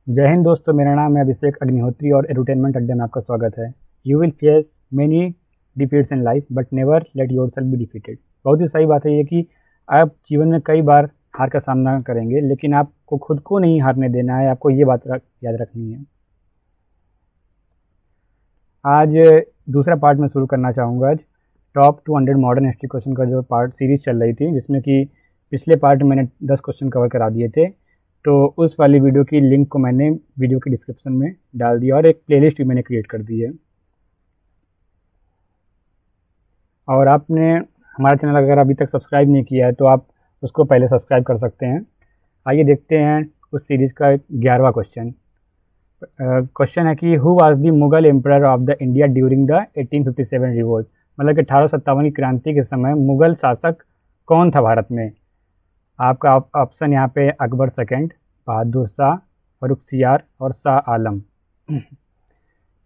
जय हिंद दोस्तों, मेरा नाम है अभिषेक अग्निहोत्री और एडुटेनमेंट अड्डे में आपका स्वागत है। You will face many defeats in life but never let your self be defeated. बहुत ही सही बात है ये कि आप जीवन में कई बार हार का सामना करेंगे, लेकिन आपको खुद को नहीं हारने देना है। आपको ये बात याद रखनी है। आज दूसरा पार्ट में शुरू करना चाहूँगा। आज टॉप 200 मॉडर्न हिस्ट्री क्वेश्चन का जो पार्ट सीरीज़ चल रही थी, जिसमें कि पिछले पार्ट में मैंने 10 क्वेश्चन कवर करा दिए थे, तो उस वाली वीडियो की लिंक को मैंने वीडियो के डिस्क्रिप्शन में डाल दिया और एक प्लेलिस्ट भी मैंने क्रिएट कर दी है। और आपने हमारा चैनल अगर अभी तक सब्सक्राइब नहीं किया है तो आप उसको पहले सब्सक्राइब कर सकते हैं। आइए देखते हैं उस सीरीज़ का 11वां क्वेश्चन। क्वेश्चन है कि who was the Mughal emperor of the India during the 1857 revolt. मतलब कि 1857 की क्रांति के समय मुगल शासक कौन था भारत में। आपका ऑप्शन यहाँ पे अकबर सेकंड, बहादुर शाह, फर्रुखसियार और शाह आलम।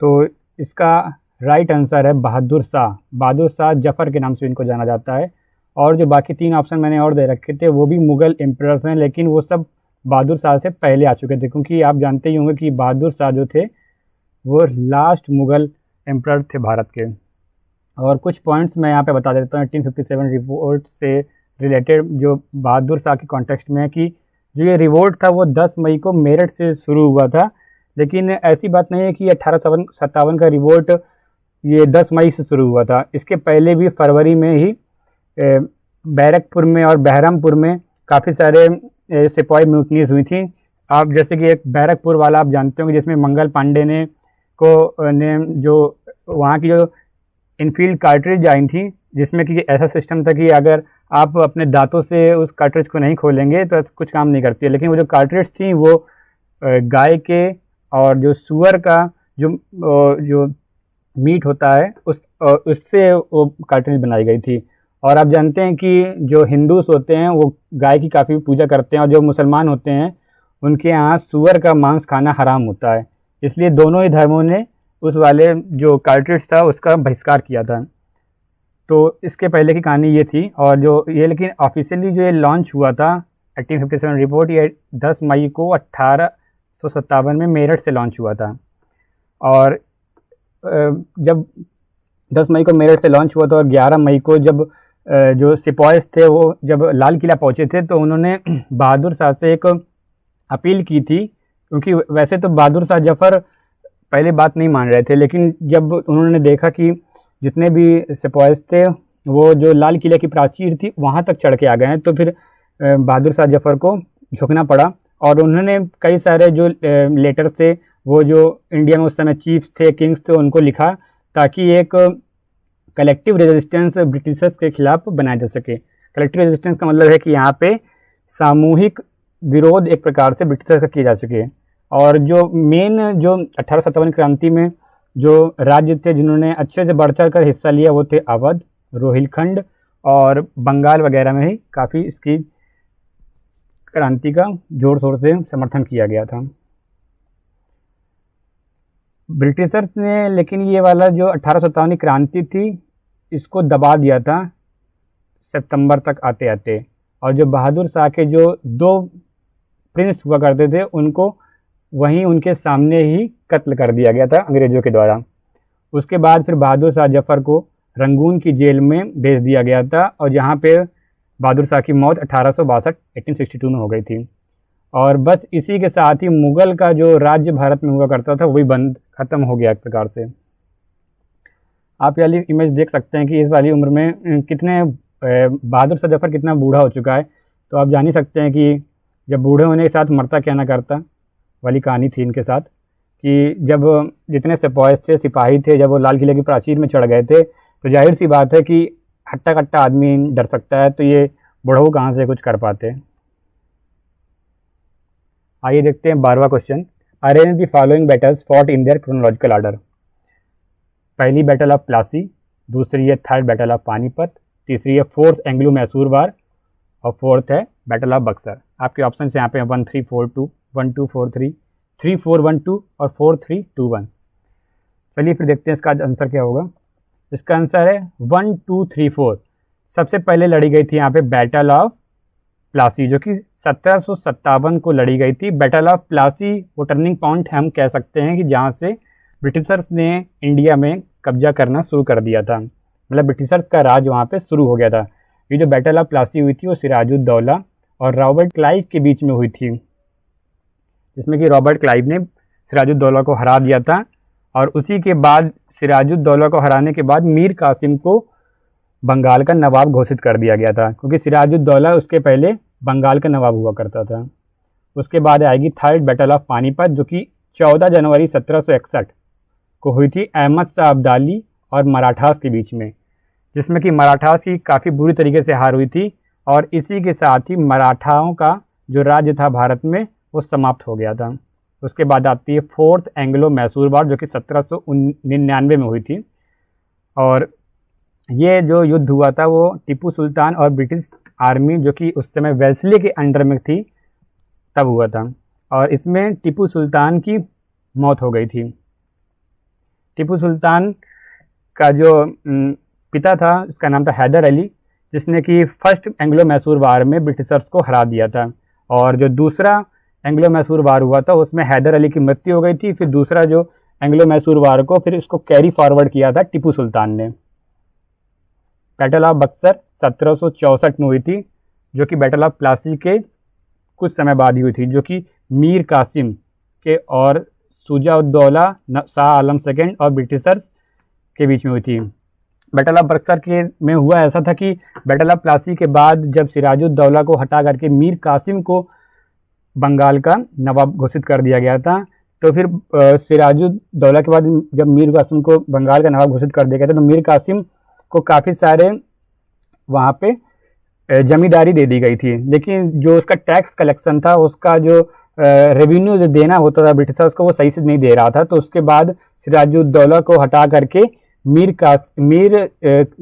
तो इसका राइट आंसर है बहादुर शाह। बहादुर शाह जफ़र के नाम से इनको जाना जाता है। और जो बाकी 3 ऑप्शन मैंने और दे रखे थे वो भी मुगल एम्परर्स हैं, लेकिन वो सब बहादुर शाह से पहले आ चुके थे, क्योंकि आप जानते ही होंगे कि बहादुर शाह जो थे वो लास्ट मुगल एम्परर थे भारत के। और कुछ पॉइंट्स मैं यहाँ पे बता देता हूँ 1857 रिवोल्ट से रिलेटेड, जो बहादुर शाह के कॉन्टेक्स्ट में है कि जो ये रिवोल्ट था वो 10 मई को मेरठ से शुरू हुआ था। लेकिन ऐसी बात नहीं है कि 1857 का रिवोल्ट ये 10 मई से शुरू हुआ था। इसके पहले भी फरवरी में ही बैरकपुर में और बहरमपुर में काफ़ी सारे सिपाही म्यूटनीज हुई थी। आप जैसे कि एक बैरकपुर वाला आप जानते होंगे, जिसमें मंगल पांडे ने जो वहाँ की जो इनफील्ड कार्ट्रिज आई थी, जिसमें कि ऐसा सिस्टम था कि अगर आप अपने दांतों से उस कार्ट्रिज को नहीं खोलेंगे तो कुछ काम नहीं करती है। लेकिन वो जो कार्ट्रिज थी वो गाय के और जो सुअर का जो मीट होता है उससे वो कार्ट्रिज बनाई गई थी। और आप जानते हैं कि जो हिंदूस होते हैं वो गाय की काफ़ी पूजा करते हैं, और जो मुसलमान होते हैं उनके यहाँ सुअर का मांस खाना हराम होता है। इसलिए दोनों ही धर्मों ने उस वाले जो कार्ट्रिज था उसका बहिष्कार किया था। तो इसके पहले की कहानी ये थी। और जो ये लेकिन ऑफिशियली जो ये लॉन्च हुआ था 1857 रिपोर्ट, ये 10 मई को 1857 में मेरठ से लॉन्च हुआ था। और जब 10 मई को मेरठ से लॉन्च हुआ था और 11 मई को जब जो सिपाहीस थे वो जब लाल किला पहुंचे थे तो उन्होंने बहादुर शाह से एक अपील की थी, क्योंकि वैसे तो बहादुर शाह जफ़र पहले बात नहीं मान रहे थे, लेकिन जब उन्होंने देखा कि जितने भी सिपाहीस थे वो जो लाल किले की प्राचीर थी वहाँ तक चढ़ के आ गए हैं, तो फिर बहादुर शाह जफ़र को झुकना पड़ा। और उन्होंने कई सारे जो लेटर से वो जो इंडिया में उस समय चीफ्स थे, किंग्स थे, उनको लिखा ताकि एक कलेक्टिव रेजिस्टेंस ब्रिटिशर्स के खिलाफ बनाया जा सके। कलेक्टिव रेजिस्टेंस का मतलब है कि यहाँ पे सामूहिक विरोध एक प्रकार से ब्रिटिशर्स का किया जा सके। और जो मेन जो 1857 क्रांति में जो राज्य थे जिन्होंने अच्छे से बढ़ चढ़ कर हिस्सा लिया वो थे अवध, रोहिलखंड और बंगाल वगैरह में ही काफ़ी इसकी क्रांति का जोर शोर से समर्थन किया गया था ब्रिटिशर्स ने। लेकिन ये वाला जो 1857 की क्रांति थी इसको दबा दिया था सितंबर तक आते आते। और जो बहादुर शाह के जो 2 प्रिंस हुआ करते थे उनको वहीं उनके सामने ही कत्ल कर दिया गया था अंग्रेज़ों के द्वारा। उसके बाद फिर बहादुर शाह जफ़र को रंगून की जेल में भेज दिया गया था, और जहाँ पे बहादुर शाह की मौत 1862 में हो गई थी। और बस इसी के साथ ही मुग़ल का जो राज्य भारत में हुआ करता था वही ख़त्म हो गया एक प्रकार से। आप वाली इमेज देख सकते हैं कि इस वाली उम्र में कितने बहादुर शाह जफ़र कितना बूढ़ा हो चुका है। तो आप जान ही सकते हैं कि जब बूढ़े होने के साथ मरता क्या ना करता वाली कहानी थी इनके साथ, कि जब जितने सिपाही थे जब वो लाल किले की प्राचीर में चढ़ गए थे तो जाहिर सी बात है कि हट्टा कट्टा आदमी डर सकता है, तो ये बुढ़ऊ कहाँ से कुछ कर पाते। आइए देखते हैं 12वां question. Arrange the following battles fought in their chronological order. पहली बैटल ऑफ प्लासी, दूसरी है थर्ड बैटल ऑफ पानीपत, तीसरी है फोर्थ एंग्लो मैसूर वार और फोर्थ है बैटल ऑफ बक्सर। आपके ऑप्शन यहाँ पे 1342, 1243, 3412 और 4321। चलिए फिर देखते हैं इसका आंसर क्या होगा। इसका आंसर है 1234। सबसे पहले लड़ी गई थी यहाँ पे बैटल ऑफ प्लासी, जो कि 1757 को लड़ी गई थी। बैटल ऑफ प्लासी वो टर्निंग पॉइंट हम कह सकते हैं कि जहाँ से ब्रिटिशर्स ने इंडिया में कब्जा करना शुरू कर दिया था, मतलब ब्रिटिशर्स का राज वहाँ पे शुरू हो गया था। ये जो बैटल ऑफ प्लासी हुई थी वो सिराजुद्दौला और रॉबर्ट क्लाइव के बीच में हुई थी, जिसमें कि रॉबर्ट क्लाइव ने सिराजुद्दौला को हरा दिया था। और उसी के बाद सिराजुद्दौला को हराने के बाद मीर कासिम को बंगाल का नवाब घोषित कर दिया गया था, क्योंकि सिराजुद्दौला उसके पहले बंगाल का नवाब हुआ करता था। उसके बाद आएगी थर्ड बैटल ऑफ पानीपत, जो कि 14 जनवरी 1761 को हुई थी अहमद शाह अब्दाली और मराठास के बीच में, जिसमें कि मराठास की काफ़ी बुरी तरीके से हार हुई थी। और इसी के साथ ही मराठाओं का जो राज्य था भारत में वो समाप्त हो गया था। उसके बाद आती है फोर्थ एंग्लो मैसूर वार, जो कि 1799 में हुई थी। और ये जो युद्ध हुआ था वो टीपू सुल्तान और ब्रिटिश आर्मी, जो कि उस समय वेल्सली के अंडर में थी, तब हुआ था। और इसमें टीपू सुल्तान की मौत हो गई थी। टीपू सुल्तान का जो पिता था उसका नाम था हैदर अली, जिसने कि फर्स्ट एंग्लो मैसूर वार में ब्रिटिशर्स को हरा दिया था। और जो दूसरा एंग्लो मैसूर वार हुआ था उसमें हैदर अली की मृत्यु हो गई थी। फिर दूसरा जो एंग्लो मैसूर वार को फिर इसको कैरी फॉरवर्ड किया था टीपू सुल्तान ने। बैटल ऑफ बक्सर 1764 में हुई थी, जो कि बैटल ऑफ प्लासी के कुछ समय बाद ही हुई थी, जो कि मीर कासिम के और शुजा-उद-दौला शाह आलम सेकेंड और ब्रिटिशर्स के बीच में हुई थी। बैटल ऑफ बक्सर के में हुआ ऐसा था कि बैटल ऑफ प्लासी के बाद जब सिराजुद्दौला को हटा करके मीर कासिम को बंगाल का नवाब घोषित कर दिया गया था, तो फिर सिराजुद्दौला के बाद जब मीर कासिम को बंगाल का नवाब घोषित कर दिया गया था, तो मीर कासिम को काफ़ी सारे वहाँ पे जमींदारी दे दी गई थी। लेकिन जो उसका टैक्स कलेक्शन था, उसका जो रेवेन्यू जो देना होता था ब्रिटिशर्स को, वो सही से नहीं दे रहा था। तो उसके बाद सिराजुद्दौला को हटा करके मीर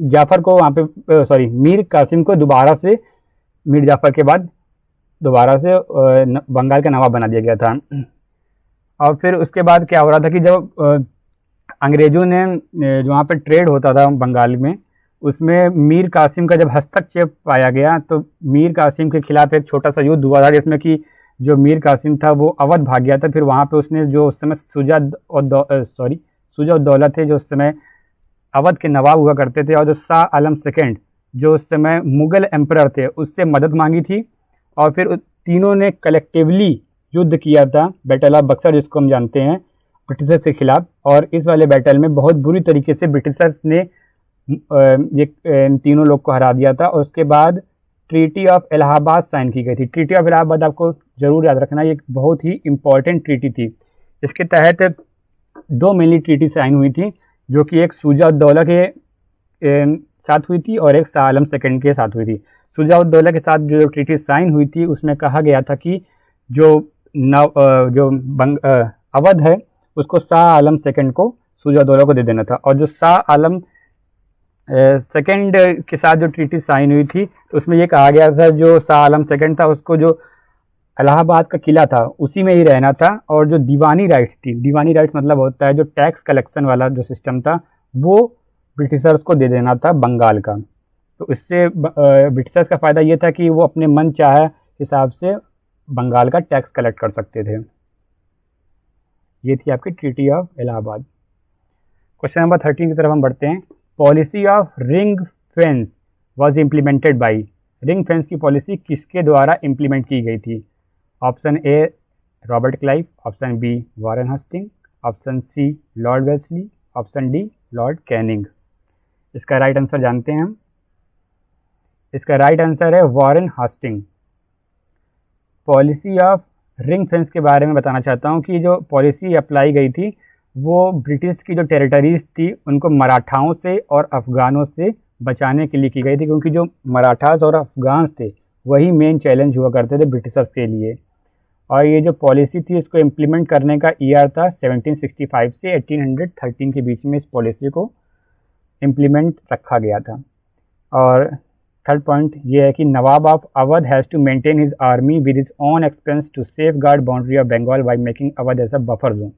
जाफ़र को वहाँ पे मीर कासिम को दोबारा से मीर जाफ़र के बाद दोबारा से बंगाल का नवाब बना दिया गया था। और फिर उसके बाद क्या हो रहा था कि जब अंग्रेज़ों ने जो वहाँ पे ट्रेड होता था बंगाल में, उसमें मीर कासिम का जब हस्तक्षेप पाया गया, तो मीर कासिम के खिलाफ एक छोटा सा युद्ध हुआ था, जिसमें कि जो मीर कासिम था वो अवध भाग गया था। फिर वहाँ पे उसने जो उस समय शुजा-उद-दौला थे, जो उस समय अवध के नवाब हुआ करते थे, और जो शाह आलम सेकेंड जो उस समय मुग़ल एम्परर थे, उससे मदद मांगी थी। और फिर तीनों ने कलेक्टिवली युद्ध किया था, बैटल ऑफ बक्सर जिसको हम जानते हैं, ब्रिटिशर्स के खिलाफ। और इस वाले बैटल में बहुत बुरी तरीके से ब्रिटिशर्स ने ये तीनों लोग को हरा दिया था। और उसके बाद ट्रीटी ऑफ इलाहाबाद साइन की गई थी। ट्रीटी ऑफ इलाहाबाद आपको ज़रूर याद रखना, ये एक बहुत ही इम्पॉर्टेंट ट्रीटी थी। इसके तहत 2 मेनली ट्रीटी साइन हुई थी, जो कि एक शुजा-उद-दौला के साथ हुई थी और एक शाह आलम सेकेंड के साथ हुई थी। शुजा-उद-दौला के साथ जो ट्रीटी साइन हुई थी, उसमें कहा गया था कि जो अवध है उसको शाह आलम सेकेंड को शुजा-उद-दौला को दे देना था। और जो शाह आलम सेकेंड के साथ जो ट्रीटी साइन हुई थी, तो उसमें ये कहा गया था जो शाह आलम सेकेंड था उसको जो इलाहाबाद का किला था उसी में ही रहना था। और जो दीवानी राइट्स थी, दीवानी राइट्स मतलब होता है जो टैक्स कलेक्शन वाला जो सिस्टम था, वो ब्रिटिशर्स को दे देना था बंगाल का। तो इससे ब्रिटिशर्स का फ़ायदा ये था कि वो अपने मन चाहे हिसाब से बंगाल का टैक्स कलेक्ट कर सकते थे। ये थी आपकी treaty of Allahabad. Question number 13 की तरफ हम बढ़ते हैं। Policy of ring fence was implemented by. Ring fence की पॉलिसी किसके द्वारा इम्प्लीमेंट की गई थी? Option A Robert Clive, option B Warren Hastings, option C Lord Wellesley, option D Lord Canning. इसका राइट आंसर जानते हैं हम। इसका राइट आंसर है Warren Hastings. Policy of ring fence के बारे में बताना चाहता हूँ कि जो पॉलिसी अप्लाई गई थी वो ब्रिटिश की जो टेरिटरीज थी उनको मराठाओं से और अफ़गानों से बचाने के लिए की गई थी, क्योंकि जो मराठास और अफ़गान्स थे वही मेन चैलेंज हुआ करते थे ब्रिटिशर्स के लिए। और ये जो पॉलिसी थी इसको इम्प्लीमेंट करने का ईयर था 1765 से 1813 के बीच में इस पॉलिसी को इम्प्लीमेंट रखा गया था। और थर्ड पॉइंट ये है कि Nawab of Awadh has to maintain his army with his own expense to safeguard boundary of Bengal by making Awadh as a buffer zone.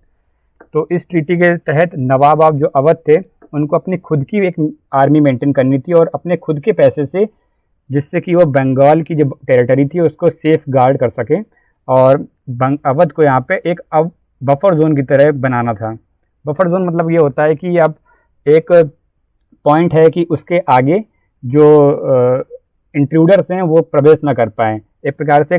तो इस ट्रीटी के तहत नवाब ऑफ जो अवध थे उनको अपनी खुद की एक आर्मी मेंटेन करनी थी और अपने खुद के पैसे से जिससे कि वो बंगाल की जो टेरिटरी थी उसको सेफ गार्ड कर सके, और अवध को यहाँ पे एक बफर जोन की तरह बनाना था। बफर जोन मतलब ये होता है कि अब एक पॉइंट है कि उसके आगे जो इंट्रूडर्स हैं वो प्रवेश ना कर पाएँ। एक प्रकार से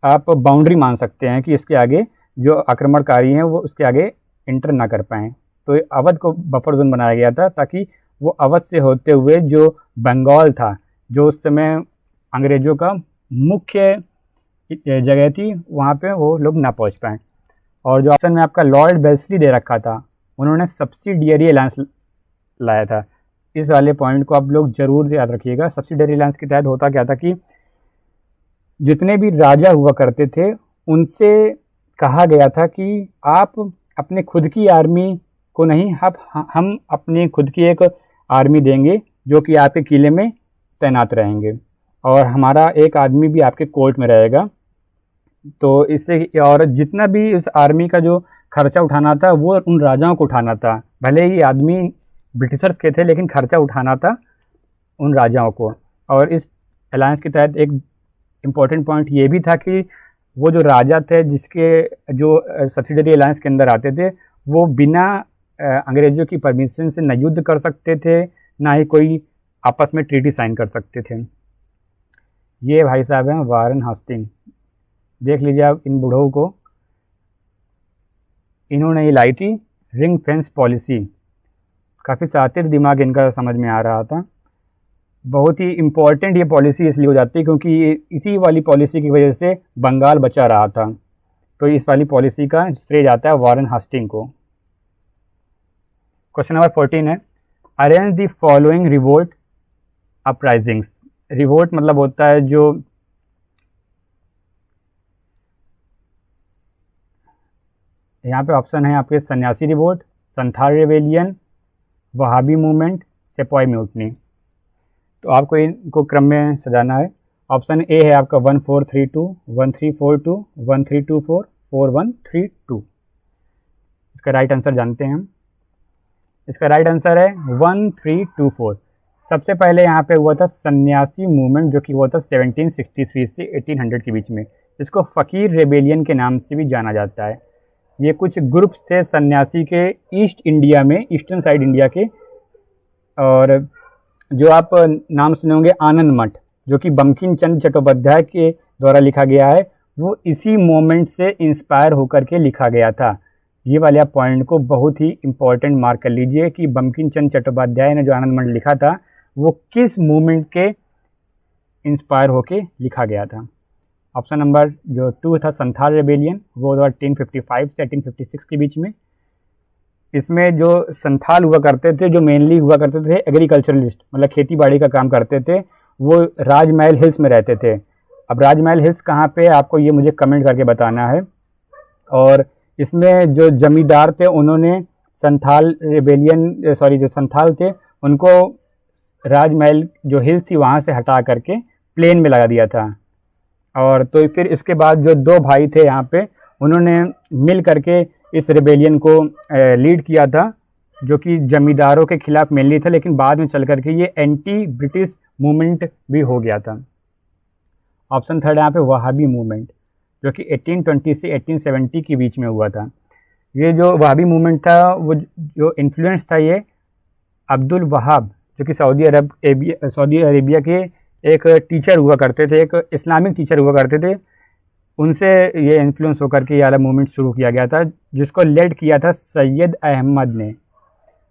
आप बाउंड्री मान सकते हैं कि इसके आगे जो आक्रमणकारी हैं वो उसके आगे इंटर ना कर पाएँ। तो अवध को बफर जोन बनाया गया था ताकि वो अवध से होते हुए जो बंगाल था, जो उस समय अंग्रेज़ों का मुख्य जगह थी, वहाँ पे वो लोग ना पहुँच पाएँ। और जो ऑप्शन में आपका लॉर्ड वेल्लेस्ली दे रखा था, उन्होंने सब्सिडियरी अलायंस लाया था। इस वाले पॉइंट को आप लोग ज़रूर याद रखिएगा। सब्सिडियरी अलायंस के तहत होता क्या था कि जितने भी राजा हुआ करते थे उनसे कहा गया था कि आप अपने खुद की आर्मी को नहीं, हम अपनी खुद की एक आर्मी देंगे जो कि आपके किले में तैनात रहेंगे, और हमारा एक आदमी भी आपके कोर्ट में रहेगा। तो इससे और जितना भी इस आर्मी का जो खर्चा उठाना था वो उन राजाओं को उठाना था। भले ही आदमी ब्रिटिशर्स के थे लेकिन खर्चा उठाना था उन राजाओं को। और इस अलायंस के तहत एक इम्पॉर्टेंट पॉइंट ये भी था कि वो जो राजा थे जिसके जो सब्सिडियरी अलायंस के अंदर आते थे वो बिना अंग्रेज़ों की परमिशन से न युद्ध कर सकते थे, ना ही कोई आपस में ट्रीटी साइन कर सकते थे। ये भाई साहब हैं वारेन हास्टिंग। देख लीजिए आप इन बूढ़ों को, इन्होंने ये लाई थी रिंग फेंस पॉलिसी। काफ़ी शातिर दिमाग इनका समझ में आ रहा था। बहुत ही इम्पोर्टेंट ये पॉलिसी इसलिए हो जाती है क्योंकि इसी वाली पॉलिसी की वजह से बंगाल बचा रहा था। तो इस वाली पॉलिसी का श्रेय जाता है वारेन हास्टिंग को। क्वेश्चन नंबर 14 है, arrange the following revolt uprisings. Revolt मतलब होता है जो यहाँ पे ऑप्शन है आपके Sanyasi revolt, Santhal rebellion, Wahabi movement, sepoy mutiny. तो आपको इनको क्रम में सजाना है। ऑप्शन ए है आपका 1432, 1342, 1324, 4132। इसका राइट आंसर जानते हैं हम। इसका राइट आंसर है 1324। सबसे पहले यहाँ पे हुआ था सन्यासी मूवमेंट जो कि हुआ था 1763 से 1800 के बीच में, जिसको फ़कीर रेबेलियन के नाम से भी जाना जाता है। ये कुछ ग्रुप्स थे सन्यासी के ईस्ट इंडिया में, ईस्टर्न साइड इंडिया के। और जो आप नाम सुने होंगे आनंद मठ, जो कि बंकिम चंद्र चट्टोपाध्याय के द्वारा लिखा गया है, वो इसी मोमेंट से इंस्पायर होकर के लिखा गया था। ये वाले आप पॉइंट को बहुत ही इम्पोर्टेंट मार्क कर लीजिए कि बंकिम चंद्र चट्टोपाध्याय ने जो आनंद मठ लिखा था वो किस मूवमेंट के इंस्पायर होके लिखा गया था। ऑप्शन नंबर जो 2 था संथाल रेबेलियन, वो 1855 से 1856 के बीच में। इसमें जो संथाल हुआ करते थे, जो मेनली हुआ करते थे एग्रीकल्चरलिस्ट, मतलब खेती बाड़ी का काम करते थे, वो राजमहल हिल्स में रहते थे। अब राजमहल हिल्स कहाँ पे, आपको ये मुझे कमेंट करके बताना है। और इसमें जो जमींदार थे उन्होंने संथाल रेबेलियन जो संथाल थे उनको राजमहल जो हिल्स थी वहाँ से हटा करके प्लेन में लगा दिया था। और तो फिर इसके बाद जो 2 भाई थे यहाँ पे, उन्होंने मिल करके इस रेबेलियन को लीड किया था, जो कि जमींदारों के खिलाफ मेनली था, लेकिन बाद में चल करके ये एंटी ब्रिटिश मूवमेंट भी हो गया था। ऑप्शन 3 यहाँ पे वहाबी मूवमेंट, जो कि 1820 से 1870 के बीच में हुआ था। ये जो वहाबी मूवमेंट था, वो जो इन्फ्लुएंस था ये अब्दुल वहाब, जो कि सऊदी अरेबिया के एक टीचर हुआ करते थे, एक इस्लामिक टीचर हुआ करते थे, उनसे ये इन्फ्लुएंस होकर के ये वाला मूवमेंट शुरू किया गया था, जिसको लेड किया था सैयद अहमद ने।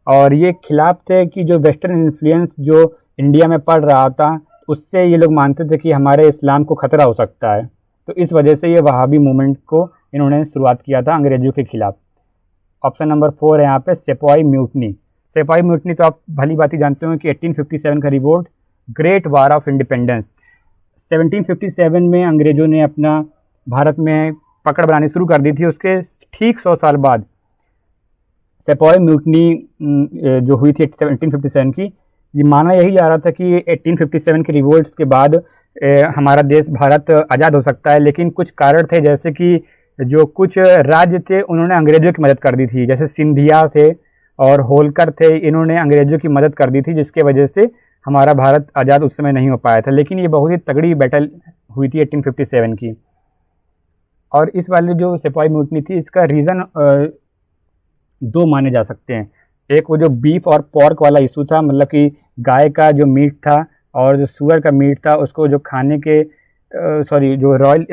और ये खिलाफ थे कि जो वेस्टर्न इन्फ्लुएंस जो इंडिया में पड़ रहा था, उससे ये लोग मानते थे कि हमारे इस्लाम को ख़तरा हो सकता है। तो इस वजह से ये वहाबी मूवमेंट को इन्होंने शुरुआत किया था अंग्रेज़ों के खिलाफ। ऑप्शन नंबर 4 है यहाँ पे सेपॉय म्यूटनी। सेपॉय म्यूटनी तो आप भली बात ही जानते हो कि 1857 का revolt, great war of independence. 1757 में अंग्रेज़ों ने अपना भारत में पकड़ बनानी शुरू कर दी थी। उसके ठीक 100 साल बाद सेपॉय म्यूटनी जो हुई थी 1757 की, ये माना यही जा रहा था कि 1857 के रिवोल्ट्स के बाद हमारा देश भारत आज़ाद हो सकता है। लेकिन कुछ कारण थे, जैसे कि जो कुछ राज्य थे उन्होंने अंग्रेज़ों की मदद कर दी थी, जैसे सिंधिया थे और होलकर थे, इन्होंने अंग्रेज़ों की मदद कर दी थी, जिसके वजह से हमारा भारत आज़ाद उस समय नहीं हो पाया था, लेकिन ये बहुत ही तगड़ी बैटल हुई थी 1857 की। और इस वाले जो सिपाही म्यूटनी थी, इसका रीज़न दो माने जा सकते हैं। एक वो जो बीफ और पॉर्क वाला इशू था, मतलब कि गाय का जो मीट था और जो सुअर का मीट था, उसको जो खाने के जो रॉयल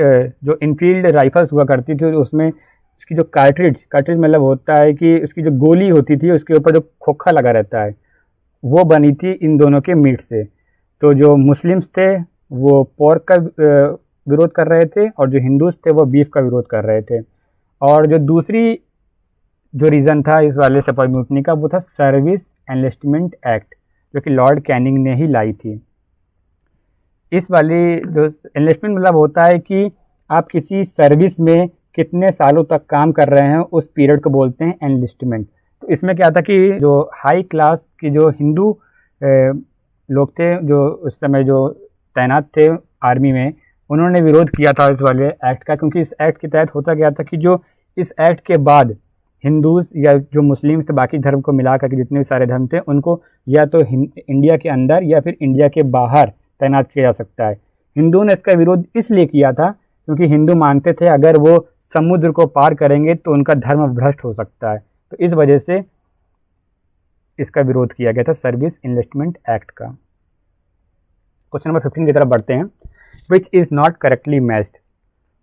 जो इनफील्ड राइफल्स हुआ करती थी, उसमें उसकी जो कार्ट्रिज मतलब होता है कि उसकी जो गोली होती थी उसके ऊपर जो खोखा लगा रहता है, वो बनी थी इन दोनों के मीट से। तो जो मुस्लिम्स थे वो पोर्क का विरोध कर रहे थे और जो हिंदूज थे वो बीफ का विरोध कर रहे थे। और जो दूसरी जो रीज़न था इस वाले सिपाही म्यूटनी का, वो था सर्विस एनलिस्टमेंट एक्ट, जो कि लॉर्ड कैनिंग ने ही लाई थी। इस वाली जो एनलिस्टमेंट मतलब होता है कि आप किसी सर्विस में कितने सालों तक काम कर रहे हैं, उस पीरियड को बोलते हैं एनलिस्टमेंट। तो इसमें क्या था कि जो हाई क्लास की जो हिंदू लोग थे, जो उस समय जो तैनात थे आर्मी में, उन्होंने विरोध किया था इस वाले एक्ट का, क्योंकि इस एक्ट के तहत होता गया था कि जो इस एक्ट के बाद हिंदूज या जो मुस्लिम थे, बाकी धर्म को मिला करके जितने भी सारे धर्म थे, उनको या तो इंडिया के अंदर या फिर इंडिया के बाहर तैनात किया जा सकता है। हिंदू ने इसका विरोध इसलिए किया था क्योंकि हिंदू मानते थे अगर वो समुद्र को पार करेंगे तो उनका धर्म भ्रष्ट हो सकता है। तो इस वजह से इसका विरोध किया गया था सर्विस इनवेस्टमेंट एक्ट का। क्वेश्चन नंबर 15 की तरफ बढ़ते हैं। Which is not correctly matched.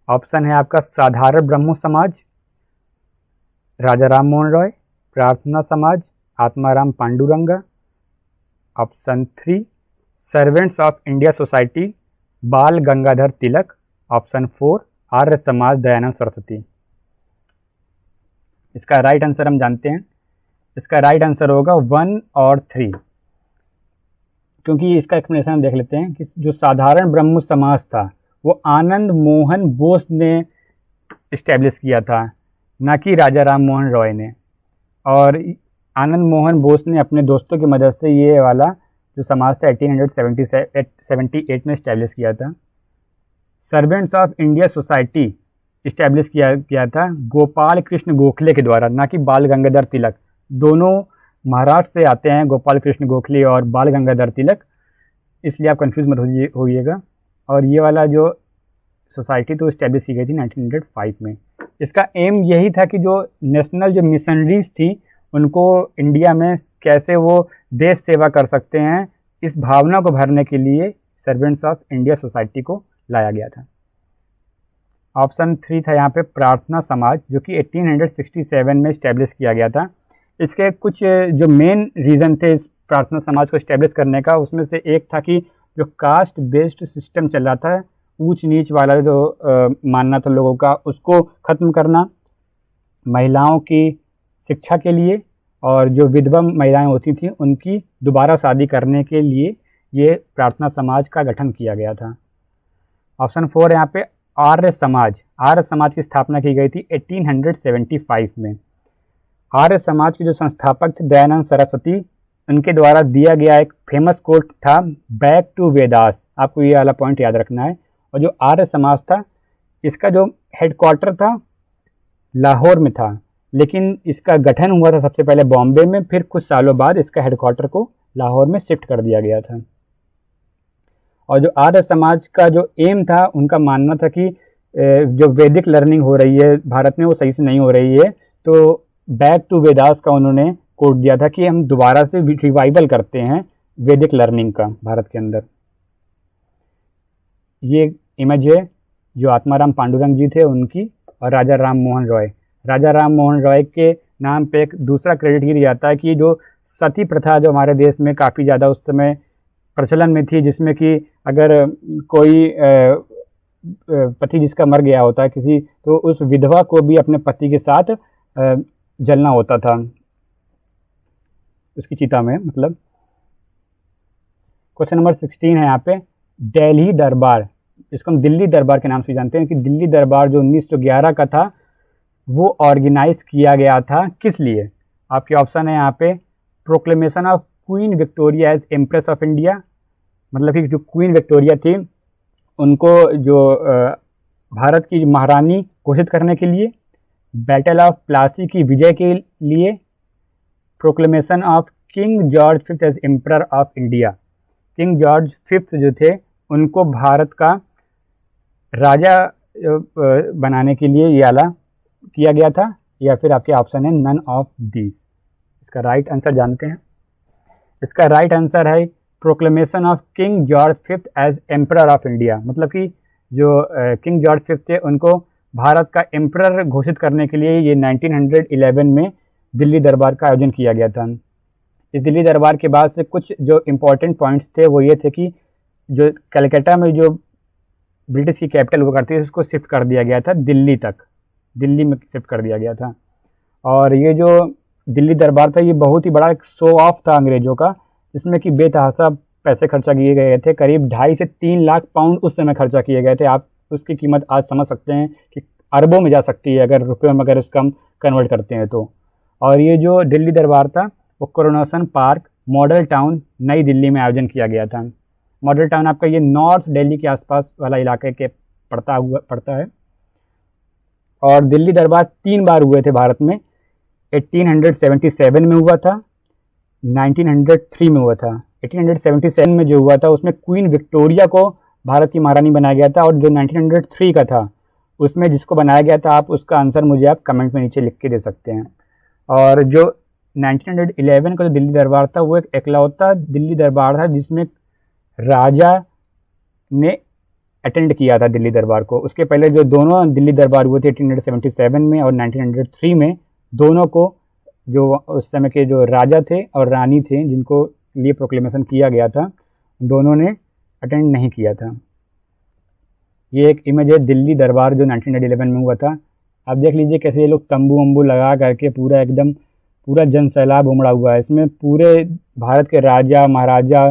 Option है आपका साधारण ब्रह्मो समाज, राजा राम मोहन रॉय, प्रार्थना समाज, Atmaram Panduranga. Option 3 servants of India society, बाल गंगाधर तिलक। ऑप्शन 4 आर्य समाज, दयानंद सरस्वती। इसका राइट आंसर हम जानते हैं। इसका राइट आंसर होगा 1 और 3, क्योंकि इसका एक्सप्लेनेशन हम देख लेते हैं कि जो साधारण ब्रह्म समाज था वो आनंद मोहन बोस ने इस्टेब्लिश किया था, ना कि राजा राम मोहन रॉय ने। और आनंद मोहन बोस ने अपने दोस्तों की मदद से ये वाला जो समाज था 1878 में इस्टेब्लिश किया था। Servants of India society establish किया गया था गोपाल कृष्ण गोखले के द्वारा, ना कि बाल गंगाधर तिलक। दोनों महाराष्ट्र से आते हैं, गोपाल कृष्ण गोखले और बाल गंगाधर तिलक, इसलिए आप कंफ्यूज मत होइएगा। और ये वाला जो सोसाइटी तो इस्टेब्लिश की गई थी 1905 में। इसका एम यही था कि जो नेशनल जो मिशनरीज थी उनको इंडिया में कैसे वो देश सेवा कर सकते हैं, इस भावना को भरने के लिए सर्वेंट्स ऑफ इंडिया सोसाइटी को लाया गया था। ऑप्शन 3 था यहाँ पे प्रार्थना समाज, जो कि 1867 में इस्टेब्लिश किया गया था। इसके कुछ जो मेन रीज़न थे इस प्रार्थना समाज को इस्टेब्लिश करने का, उसमें से एक था कि जो कास्ट बेस्ड सिस्टम चल रहा था, ऊंच नीच वाला जो मानना था लोगों का, उसको ख़त्म करना, महिलाओं की शिक्षा के लिए और जो विधवा महिलाएं होती थीं उनकी दोबारा शादी करने के लिए ये प्रार्थना समाज का गठन किया गया था। ऑप्शन 4 यहाँ पे आर्य समाज। आर्य समाज की स्थापना की गई थी 1875 में। आर्य समाज के जो संस्थापक थे दयानंद सरस्वती, उनके द्वारा दिया गया एक फेमस कोट था बैक टू वेदास। आपको ये वाला पॉइंट याद रखना है। और जो आर्य समाज था इसका जो हेडक्वार्टर था लाहौर में था, लेकिन इसका गठन हुआ था सबसे पहले बॉम्बे में, फिर कुछ सालों बाद इसका हेडक्वार्टर को लाहौर में शिफ्ट कर दिया गया था। और जो आर्य समाज का जो एम था, उनका मानना था कि जो वैदिक लर्निंग हो रही है भारत में वो सही से नहीं हो रही है, तो बैक टू वेदास का उन्होंने कोट दिया था कि हम दोबारा से रिवाइवल करते हैं वैदिक लर्निंग का भारत के अंदर। ये इमेज है जो आत्माराम पांडुरंग जी थे उनकी, और राजा राम मोहन रॉय। राजा राम मोहन रॉय के नाम पे एक दूसरा क्रेडिट ये जाता है कि जो सती प्रथा जो हमारे देश में काफ़ी ज़्यादा उस समय प्रचलन में थी, जिसमें कि अगर कोई पति जिसका मर गया होता है किसी, तो उस विधवा को भी अपने पति के साथ जलना होता था उसकी चिता में, मतलब। क्वेश्चन नंबर 16 है यहाँ पे दिल्ली दरबार। इसको हम दिल्ली दरबार के नाम से जानते हैं कि दिल्ली दरबार जो 1911 का था वो ऑर्गेनाइज किया गया था किस लिए। आपके ऑप्शन है यहाँ पे proclamation of queen Victoria as empress of India, मतलब कि जो क्वीन विक्टोरिया थी उनको जो भारत की महारानी घोषित करने के लिए, बैटल ऑफ प्लासी की विजय के लिए, proclamation of king George V as emperor of India, king George fifth जो थे उनको भारत का राजा बनाने के लिए ये आला किया गया था, या फिर आपके ऑप्शन है नन ऑफ दीज। इसका राइट आंसर जानते हैं। इसका राइट आंसर है proclamation of king George fifth as emperor of India. मतलब कि जो किंग जॉर्ज फिफ्थ थे उनको भारत का एम्परर घोषित करने के लिए ये 1911 में दिल्ली दरबार का आयोजन किया गया था। इस दिल्ली दरबार के बाद से कुछ जो इम्पोर्टेंट पॉइंट्स थे वो ये थे कि जो कलकत्ता में जो ब्रिटिश की कैपिटल हुआ करती थी उसको शिफ्ट कर दिया गया था दिल्ली तक, दिल्ली में शिफ्ट कर दिया गया था। और ये जो दिल्ली दरबार था ये बहुत ही बड़ा एक शो ऑफ था अंग्रेज़ों का, जिसमें कि बेतहाशा पैसे खर्चा किए गए थे। करीब 2.5 से 3 लाख पाउंड उस समय खर्चा किए गए थे। आप उसकी कीमत आज समझ सकते हैं कि अरबों में जा सकती है अगर रुपये में अगर उसका हम कन्वर्ट करते हैं तो। और ये जो दिल्ली दरबार था वो कोरोनेशन पार्क मॉडल टाउन नई दिल्ली में आयोजन किया गया था। मॉडल टाउन आपका ये नॉर्थ दिल्ली के आसपास वाला इलाके के पड़ता है। और दिल्ली दरबार 3 बार हुए थे भारत में। 1877 में हुआ था, 1903 में हुआ था। 1877 में जो हुआ था उसमें क्वीन विक्टोरिया को भारत की महारानी बनाया गया था, और जो 1903 का था उसमें जिसको बनाया गया था आप उसका आंसर मुझे आप कमेंट में नीचे लिख के दे सकते हैं। और जो 1911 का जो दिल्ली दरबार था वो एक एकलौता दिल्ली दरबार था जिसमें राजा ने अटेंड किया था दिल्ली दरबार को। उसके पहले जो दोनों दिल्ली दरबार हुए थे 1877 में और 1903 में, दोनों को जो उस समय के जो राजा थे और रानी थे जिनको लिए प्रोक्लेमेशन किया गया था, दोनों ने अटेंड नहीं किया था। ये एक इमेज है दिल्ली दरबार जो 1911 में हुआ था। आप देख लीजिए कैसे ये लोग तंबू वंबू लगा करके पूरा एकदम पूरा जन सैलाब उमड़ा हुआ है। इसमें पूरे भारत के राजा महाराजा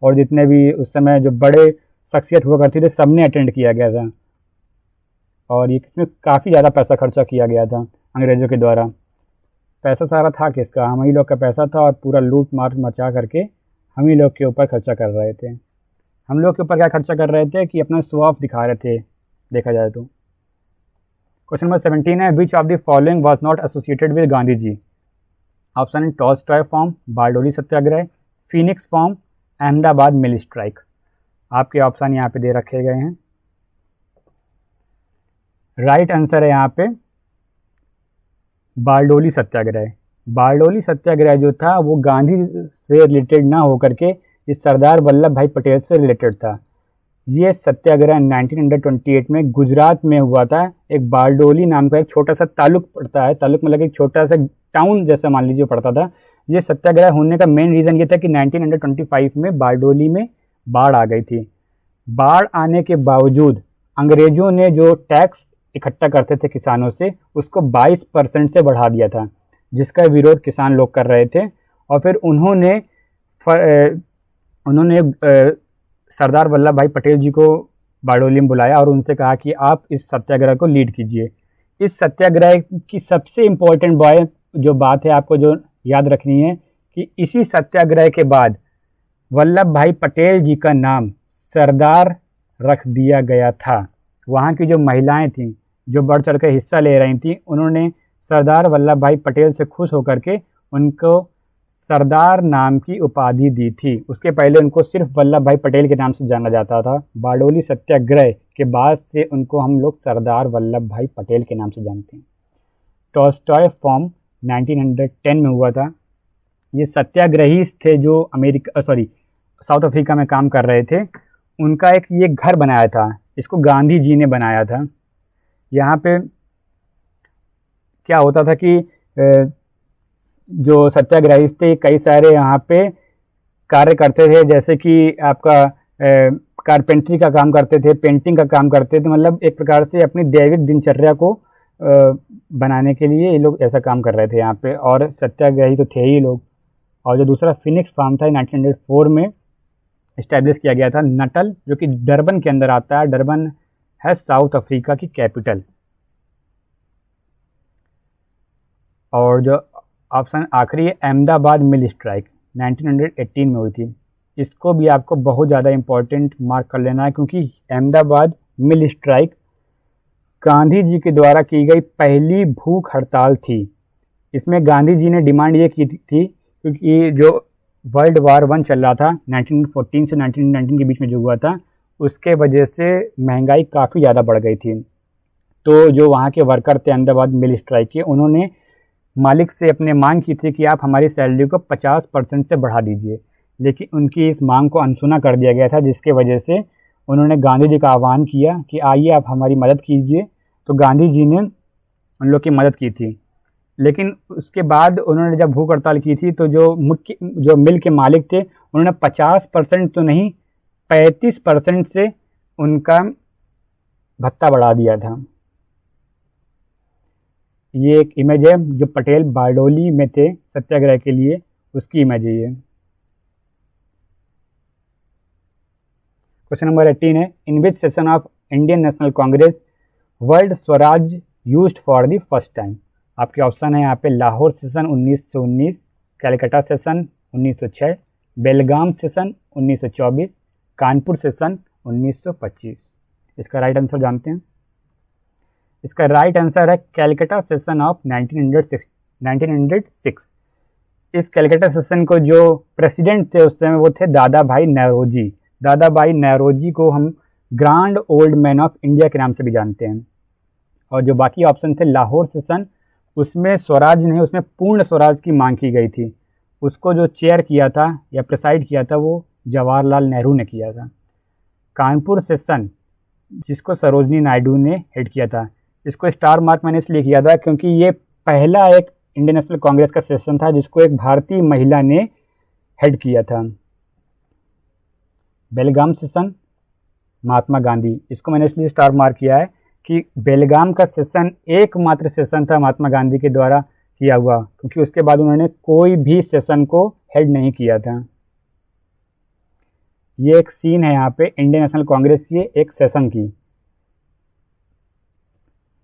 और जितने भी उस समय जो बड़े शख्सियत हुआ करती थे सबने अटेंड किया गया था। और ये इसमें काफ़ी ज़्यादा पैसा खर्चा किया गया था अंग्रेज़ों के द्वारा। पैसा सारा था किसका? हम ही लोग का पैसा था, और पूरा लूट मार मचा करके हम ही लोग के ऊपर खर्चा कर रहे थे। हम लोग के ऊपर क्या खर्चा कर रहे थे कि अपना शो ऑफ दिखा रहे थे देखा जाए तो। क्वेश्चन नंबर 17 है, which of the following was not associated with Gandhi ji? Option है Tolstoy farm, Bardoli Satyagraha, Phoenix farm, Ahmedabad mill strike. आपके ऑप्शन यहाँ पे दे रखे गए हैं। राइट आंसर है यहाँ पे बारडोली सत्याग्रह। बारडोली सत्याग्रह जो था वो गांधी से रिलेटेड ना होकर के ये सरदार वल्लभ भाई पटेल से रिलेटेड था। ये सत्याग्रह 1928 में गुजरात में हुआ था। एक बारडोली नाम का एक छोटा सा तालुक पड़ता है, तालुक मतलब एक छोटा सा टाउन जैसा मान लीजिए पड़ता था। ये सत्याग्रह होने का मेन रीज़न ये था कि 1925 में बारडोली में बाढ़ आ गई थी। बाढ़ आने के बावजूद अंग्रेज़ों ने जो टैक्स इकट्ठा करते थे किसानों से उसको 22% से बढ़ा दिया था, जिसका विरोध किसान लोग कर रहे थे। और फिर उन्होंने सरदार वल्लभ भाई पटेल जी को बारडोली में बुलाया और उनसे कहा कि आप इस सत्याग्रह को लीड कीजिए। इस सत्याग्रह की सबसे इम्पोर्टेंट जो बात है आपको जो याद रखनी है कि इसी सत्याग्रह के बाद वल्लभ भाई पटेल जी का नाम सरदार रख दिया गया था। वहाँ की जो महिलाएं थीं जो बढ़ चढ़ कर हिस्सा ले रही थीं, उन्होंने सरदार वल्लभ भाई पटेल से खुश होकर के उनको सरदार नाम की उपाधि दी थी। उसके पहले उनको सिर्फ वल्लभ भाई पटेल के नाम से जाना जाता था। बारडोली सत्याग्रह के बाद से उनको हम लोग सरदार वल्लभ भाई पटेल के नाम से जानते हैं। टॉलस्टॉय फॉर्म 1910 में हुआ था। ये सत्याग्रही थे जो साउथ अफ्रीका में काम कर रहे थे। उनका एक ये घर बनाया था, इसको गांधी जी ने बनाया था। यहाँ पे क्या होता था कि जो सत्याग्रही थे कई सारे यहाँ पे कार्य करते थे, जैसे कि आपका कारपेंट्री का काम करते थे, पेंटिंग का काम करते थे। मतलब एक प्रकार से अपनी दैविक दिनचर्या को बनाने के लिए ये लोग ऐसा काम कर रहे थे यहाँ पे, और सत्याग्रही तो थे ही लोग। और जो दूसरा फिनिक्स फार्म था 1904 में इस्टेब्लिश किया गया था। नटल जो कि डरबन के अंदर आता है, डरबन है साउथ अफ्रीका की कैपिटल। और जो ऑप्शन आखिरी है अहमदाबाद मिल स्ट्राइक 1918 में हुई थी। इसको भी आपको बहुत ज़्यादा इम्पोर्टेंट मार्क कर लेना है, क्योंकि अहमदाबाद मिल स्ट्राइक गांधी जी के द्वारा की गई पहली भूख हड़ताल थी। इसमें गांधी जी ने डिमांड ये की थी क्योंकि जो वर्ल्ड वार 1 चल रहा था 1914 से 1919 के बीच में जो हुआ था, उसके वजह से महंगाई काफ़ी ज़्यादा बढ़ गई थी। तो जो वहाँ के वर्कर थे अहमदाबाद मिल स्ट्राइक के, उन्होंने मालिक से अपने मांग की थी कि आप हमारी सैलरी को 50% से बढ़ा दीजिए, लेकिन उनकी इस मांग को अनसुना कर दिया गया था, जिसके वजह से उन्होंने गांधी जी का आह्वान किया कि आइए आप हमारी मदद कीजिए। तो गांधी जी ने उन लोग की मदद की थी, लेकिन उसके बाद उन्होंने जब भूख हड़ताल की थी तो जो मिल के मालिक थे, उन्होंने 50% तो नहीं 35% से उनका भत्ता बढ़ा दिया था। ये एक इमेज है जो पटेल बारडोली में थे सत्याग्रह के लिए, उसकी इमेज है ये। क्वेश्चन नंबर 18 है, in which session of Indian National Congress world swaraj used for the first time. आपके ऑप्शन है यहाँ पे Lahore session 1919, Calcutta session 1906, Belgaum session 1924, Kanpur session 1925। इसका राइट आंसर जानते हैं? इसका राइट आंसर है कलकत्ता सेशन ऑफ 1906। इस कलकत्ता सेशन को जो प्रेसिडेंट थे उस समय वो थे दादा भाई नौरोजी। दादा भाई नौरोजी को हम grand old man of India के नाम से भी जानते हैं। और जो बाकी ऑप्शन थे लाहौर सेशन, उसमें स्वराज नहीं, उसमें पूर्ण स्वराज की मांग की गई थी। उसको जो चेयर किया था या प्रेसाइड किया था वो जवाहरलाल नेहरू ने किया था। कानपुर सेशन जिसको सरोजनी नायडू ने हेड किया था, इसको स्टार मार्क मैंने इसलिए किया था क्योंकि ये पहला एक इंडियन नेशनल कांग्रेस का सेशन था जिसको एक भारतीय महिला ने हेड किया था। बेलगाम सेशन महात्मा गांधी, इसको मैंने इसलिए स्टार मार्क किया है कि बेलगाम का सेशन एकमात्र सेशन था महात्मा गांधी के द्वारा किया हुआ, क्योंकि उसके बाद उन्होंने कोई भी सेशन को हेड नहीं किया था। ये एक सीन है यहाँ पे इंडियन नेशनल कांग्रेस की एक सेशन की,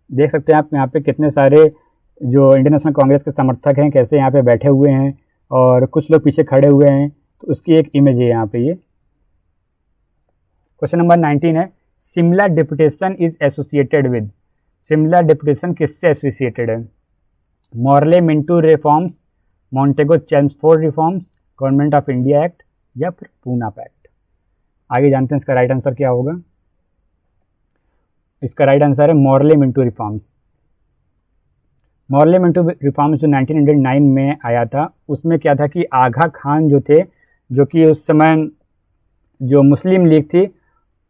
देख सकते हैं आप यहाँ पे कितने सारे जो इंडियन नेशनल कांग्रेस के समर्थक हैं कैसे यहाँ पे बैठे हुए हैं और कुछ लोग पीछे खड़े हुए हैं, तो उसकी एक इमेज है यहाँ पे ये। क्वेश्चन नंबर 19 है, Shimla deputation is associated with. Shimla deputation किससे एसोसिएटेड है? Morley Minto reforms, मॉन्टेगो Chelmsford reforms, government of India act या फिर पूना पैक्ट। आगे जानते हैं इसका राइट आंसर क्या होगा। इसका राइट आंसर है Morley Minto reforms. Morley Minto reforms जो 1909 में आया था, उसमें क्या था कि आगा खान जो थे, जो कि उस समय जो मुस्लिम लीग थी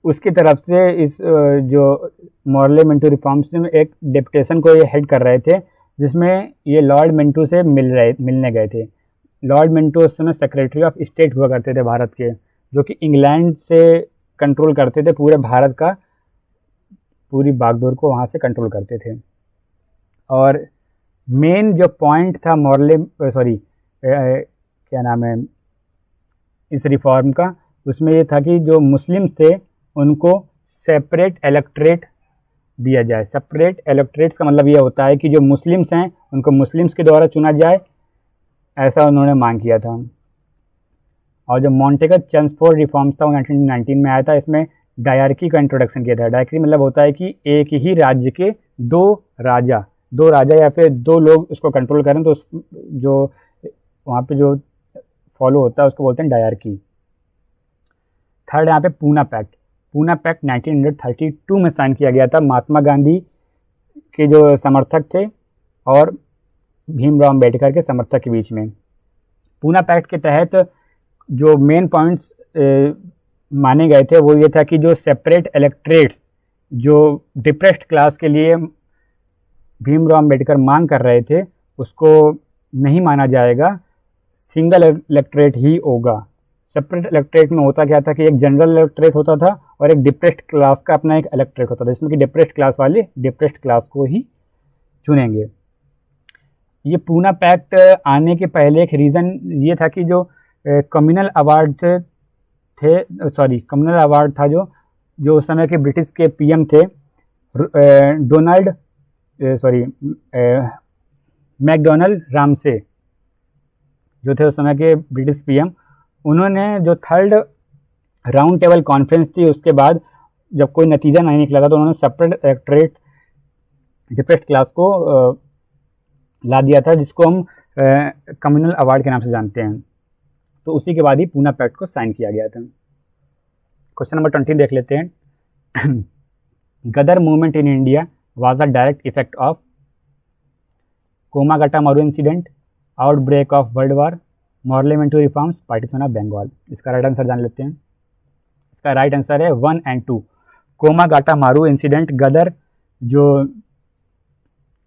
उसकी तरफ से इस जो मॉर्ले मिंटो रिफॉर्म्स में एक डेपुटेशन को ये हेड कर रहे थे, जिसमें ये लॉर्ड मिंटो से मिलने गए थे। लॉर्ड मिंटो उस समय सेक्रेटरी ऑफ स्टेट हुआ करते थे भारत के, जो कि इंग्लैंड से कंट्रोल करते थे पूरे भारत का, पूरी बागडोर को वहाँ से कंट्रोल करते थे। और मेन जो पॉइंट था क्या नाम है इस रिफॉर्म का, उसमें ये था कि जो मुस्लिम्स थे उनको सेपरेट इलेक्टोरेट दिया जाए। सेपरेट इलेक्टोरेट्स का मतलब ये होता है कि जो मुस्लिम्स हैं उनको मुस्लिम्स के द्वारा चुना जाए, ऐसा उन्होंने मांग किया था। और जो मॉन्टेगो चेम्सफोर्ड रिफॉर्म्स था वो 1919 में आया था। इसमें डायरकी का इंट्रोडक्शन किया था। डायरकी मतलब होता है कि एक ही राज्य के दो राजा या फिर दो लोग उसको कंट्रोल करें, तो जो वहाँ पे जो फॉलो होता है उसको बोलते हैं डायरकी। थर्ड यहाँ पे पूना पैक्ट। पूना पैक्ट 1932 में साइन किया गया था महात्मा गांधी के जो समर्थक थे और भीमराव अम्बेडकर के समर्थक के बीच में। पूना पैक्ट के तहत जो मेन पॉइंट्स माने गए थे वो ये था कि जो सेपरेट इलेक्टोरेट्स जो डिप्रेस्ड क्लास के लिए भीमराव अम्बेडकर मांग कर रहे थे उसको नहीं माना जाएगा, सिंगल इलेक्टोरेट ही होगा। सेपरेट इलेक्टोरेट में होता क्या था कि एक जनरल इलेक्टोरेट होता था और एक डिप्रेस्ड क्लास का अपना एक इलेक्टोरेट होता था, जिसमें कि डिप्रेस्ड क्लास वाले डिप्रेस्ड क्लास को ही चुनेंगे। ये पूना पैक्ट आने के पहले एक रीज़न ये था कि जो कम्युनल अवार्ड था जो उस समय के ब्रिटिश के पीएम थे मैकडोनाल्ड रामसे जो थे उस समय के ब्रिटिश पीएम, उन्होंने जो थर्ड राउंड टेबल कॉन्फ्रेंस थी उसके बाद जब कोई नतीजा नहीं निकला था तो उन्होंने सेपरेट इलेक्टोरेट डिप्रेस्ड क्लास को ला दिया था, जिसको हम कम्युनल अवार्ड के नाम से जानते हैं। तो उसी के बाद ही पूना पैक्ट को साइन किया गया था। क्वेश्चन नंबर 20 देख लेते हैं। Ghadar movement in India was a direct effect of Komagata Maru incident, outbreak of world war, parliamentary reforms, partition of Bengal. इसका राइट आंसर जान लेते हैं। इसका राइट आंसर है 1 और 2। कोमागाटा मारू इंसिडेंट गदर जो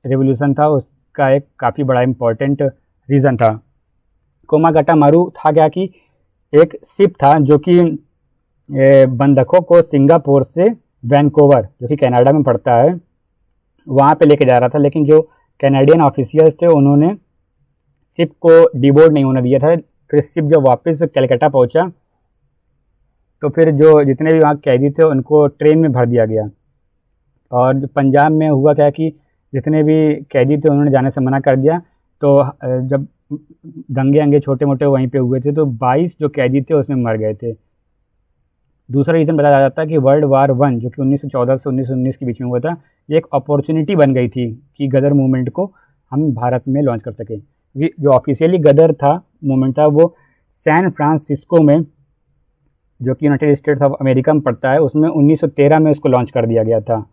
रेवोल्यूशन था उसका एक काफ़ी बड़ा इम्पोर्टेंट रीज़न था। कोमागाटा मारू था क्या कि एक शिप था जो कि बंधकों को सिंगापुर से वैंकूवर जो कि कनाडा में पड़ता है वहाँ पे लेके जा रहा था, लेकिन जो कैनेडियन ऑफिशियल्स थे उन्होंने शिप को डिबोर्ड नहीं होने दिया था। फिर शिप जब वापस कलकत्ता पहुँचा तो फिर जो जितने भी वहाँ कैदी थे उनको ट्रेन में भर दिया गया। और पंजाब में हुआ क्या कि जितने भी कैदी थे उन्होंने जाने से मना कर दिया। तो जब दंगे अंगे छोटे मोटे वहीं पे हुए थे तो 22 जो कैदी थे उसमें मर गए थे। दूसरा रीज़न बताया जाता है कि वर्ल्ड वार 1 जो कि 1914 से 1919 के बीच में हुआ था, ये एक अपॉर्चुनिटी बन गई थी कि गदर मूवमेंट को हम भारत में लॉन्च कर सकें। जो ऑफिशियली गदर था मूवमेंट था वो सैन फ्रांसिस्को में जो कि यूनाइटेड स्टेट्स ऑफ अमेरिका में पड़ता है उसमें 1913 में उसको लॉन्च कर दिया गया था।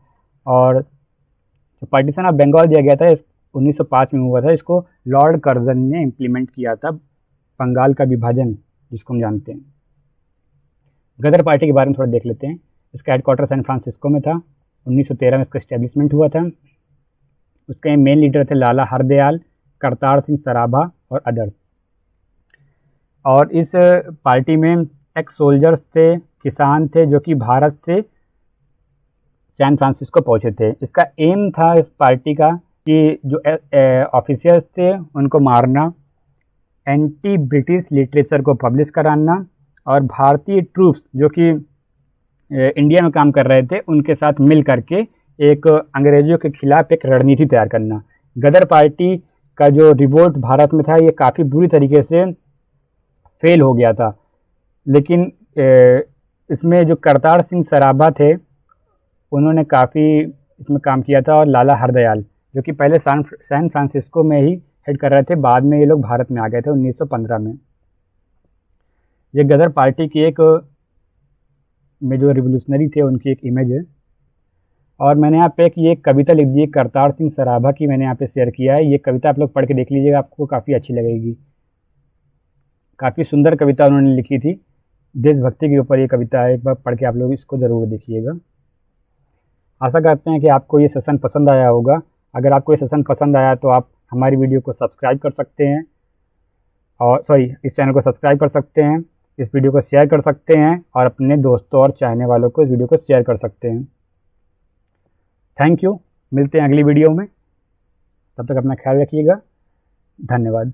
और जो पार्टीशन ऑफ बंगाल दिया गया था 1905 में हुआ था। इसको लॉर्ड कर्जन ने इम्प्लीमेंट किया था, बंगाल का विभाजन जिसको हम जानते हैं। गदर पार्टी के बारे में थोड़ा देख लेते हैं। इसका हेडक्वार्टर सैन फ्रांसिस्को में था। 1913 में इसका इस्टेब्लिशमेंट हुआ था। उसके मेन लीडर थे लाला हरदयाल, करतार सिंह सराभा और अदर्स। और इस पार्टी में एक्स सोल्जर्स थे, किसान थे जो कि भारत से सैन फ्रांसिस्को पहुंचे थे। इसका एम था इस पार्टी का कि जो ऑफिसर्स थे उनको मारना, एंटी ब्रिटिश लिटरेचर को पब्लिश कराना और भारतीय ट्रूप्स जो कि इंडिया में काम कर रहे थे उनके साथ मिल करके एक अंग्रेजों के खिलाफ एक रणनीति तैयार करना। गदर पार्टी का जो रिवोल्ट भारत में था ये काफ़ी बुरी तरीके से फेल हो गया था, लेकिन इसमें जो करतार सिंह सराभा थे उन्होंने काफ़ी इसमें काम किया था। और लाला हरदयाल जो कि पहले सैन फ्रांसिस्को में ही हेड कर रहे थे, बाद में ये लोग भारत में आ गए थे 1915 में। ये गदर पार्टी की एक में जो रिवोल्यूशनरी थे उनकी एक इमेज है। और मैंने यहाँ पे ये कविता लिख दी है करतार सिंह सराभा की, मैंने यहाँ पे शेयर किया है। ये कविता आप लोग पढ़ के देख लीजिएगा, आपको काफ़ी अच्छी लगेगी। काफ़ी सुंदर कविता उन्होंने लिखी थी, देशभक्ति के ऊपर ये कविता है। एक बार पढ़ के आप लोग इसको ज़रूर देखिएगा। आशा करते हैं कि आपको ये सेशन पसंद आया होगा। अगर आपको ये सेशन पसंद आया तो आप हमारी वीडियो को सब्सक्राइब कर सकते हैं और इस चैनल को सब्सक्राइब कर सकते हैं, इस वीडियो को शेयर कर सकते हैं और अपने दोस्तों और चाहने वालों को इस वीडियो को शेयर कर सकते हैं। Thank you. मिलते हैं अगली वीडियो में, तब तक अपना ख्याल रखिएगा। धन्यवाद।